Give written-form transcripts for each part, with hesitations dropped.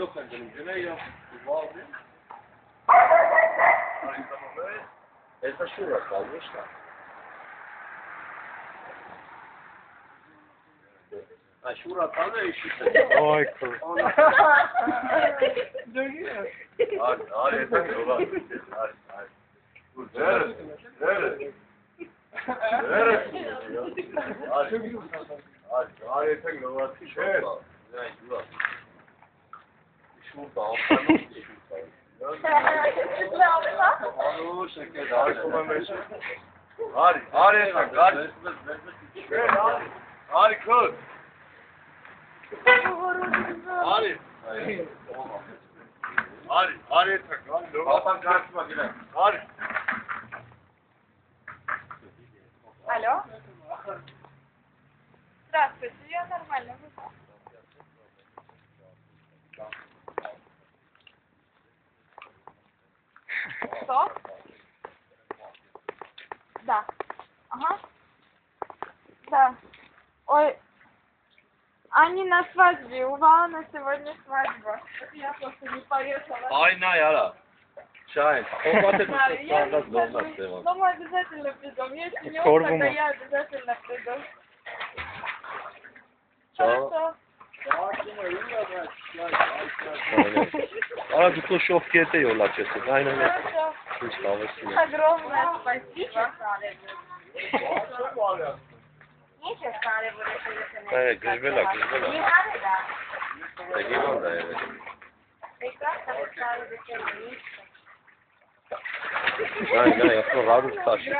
Գլուխ են դնում, գնա և վազին։ Էսա շուր է կալ, ոչ նա։ Շուրա տանը է շուտ է։ Ոյ քո։ Արի էսա գլուխ։ Արի էսա գլուխ։ Շուրտ աղբանում Արի քոտ Արի էթակ Ապան կարծում ագինա Արի Алло? Здравствуйте, я нормально. Что? Да. Ага. Да. Ой. Они на свадьбе. У Валана сегодня свадьба. Я просто не поехала. Ай, на, яра. Шайн. Ну, мы обязательно придем. Если не он, тогда я обязательно приду. Хорошо. Aa, bu şofkiyete yol açıyorsun. Aynen öyle. Хорошо. Огромное спасибо. Evet, güzbela. Peki onda evet. Aynen, yapma var mı taşı?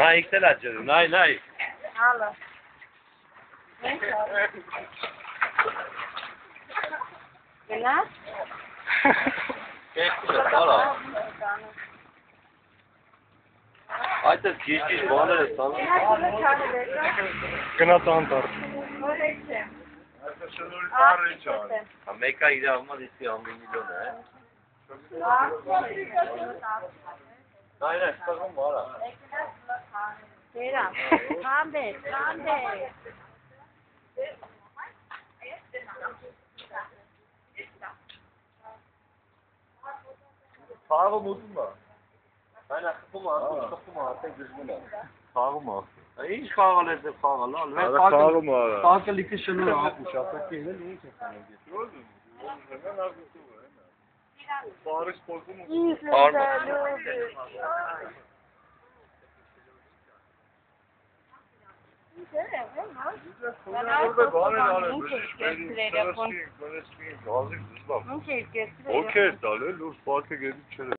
Ha, yüksel açıyorum. Nay. Алло. Гнат? Hala. Ayten geçiş bana da sana. Gına tantar. Amerika gidiyor almaz istiyor 10 milyon he. Aynen sakın bana. Selam. Kambe. Sağ mısın da? Aynen kapıma, sen güzgüne. Sağ mı? Hiç kahvaltı kahvaltı. Ve sağ mı? Kanka likte şunu yapmış. Afak değil niye çeksen? Gördün mü? Hemen arkası var. Paris sporcu mu? Okey, dale, Lurs Park'a gelip çöre.